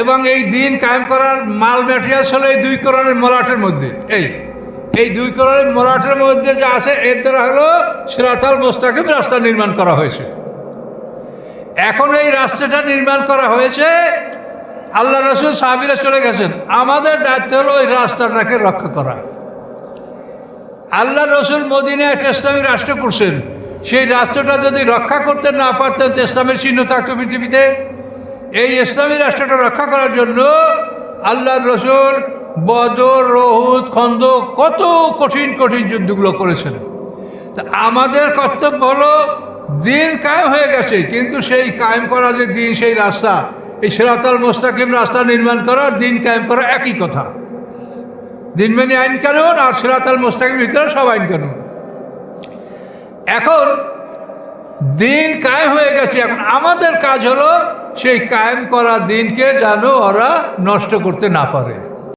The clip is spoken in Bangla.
এবং এই দিন কায়েম করার মাল ম্যাটেরিয়ালস হলো এই 2 কোরআনের মলাটের মধ্যে। এই 2 কোরআনের মলাটের মধ্যে যা আছে এর দ্বারা হলো সিরাতাল মুস্তাকিম রাস্তা নির্মাণ করা হয়েছে। এখন এই রাস্তাটা নির্মাণ করা হয়েছে, আল্লাহ রসুল সাহাবীরা চলে গেছেন, আমাদের দায়িত্ব হলো ওই রাস্তাটাকে রক্ষা করা। আল্লাহ রসুল মদিনায় একটা ইসলামী রাষ্ট্র করছেন, সেই রাষ্ট্রটা যদি রক্ষা করতে না পারতেন তো ইসলামের চিহ্ন থাকতো পৃথিবীতে। এই ইসলামী রাষ্ট্রটা রক্ষা করার জন্য আল্লাহ রসুল বদর, উহুদ, খন্দক কত কঠিন কঠিন যুদ্ধগুলো করেছেন। তা আমাদের কর্তব্য হলো দিন কায়েম হয়ে গেছে, কিন্তু সেই কায়েম করা যে দিন, সেই রাস্তা, এই সিরাতাল মুস্তাকিম রাস্তা নির্মাণ করা, দিন কায়েম করা একই কথা। দিন মানে আইন কানুন, আর সিরাতাল মুস্তাকিমের ভিতরে সব আইন কানুন। এখন দিন কায়েম হয়ে গেছে, এখন আমাদের কাজ হলো সেই কায়েম করা দিনকে যেন ওরা নষ্ট করতে না পারে।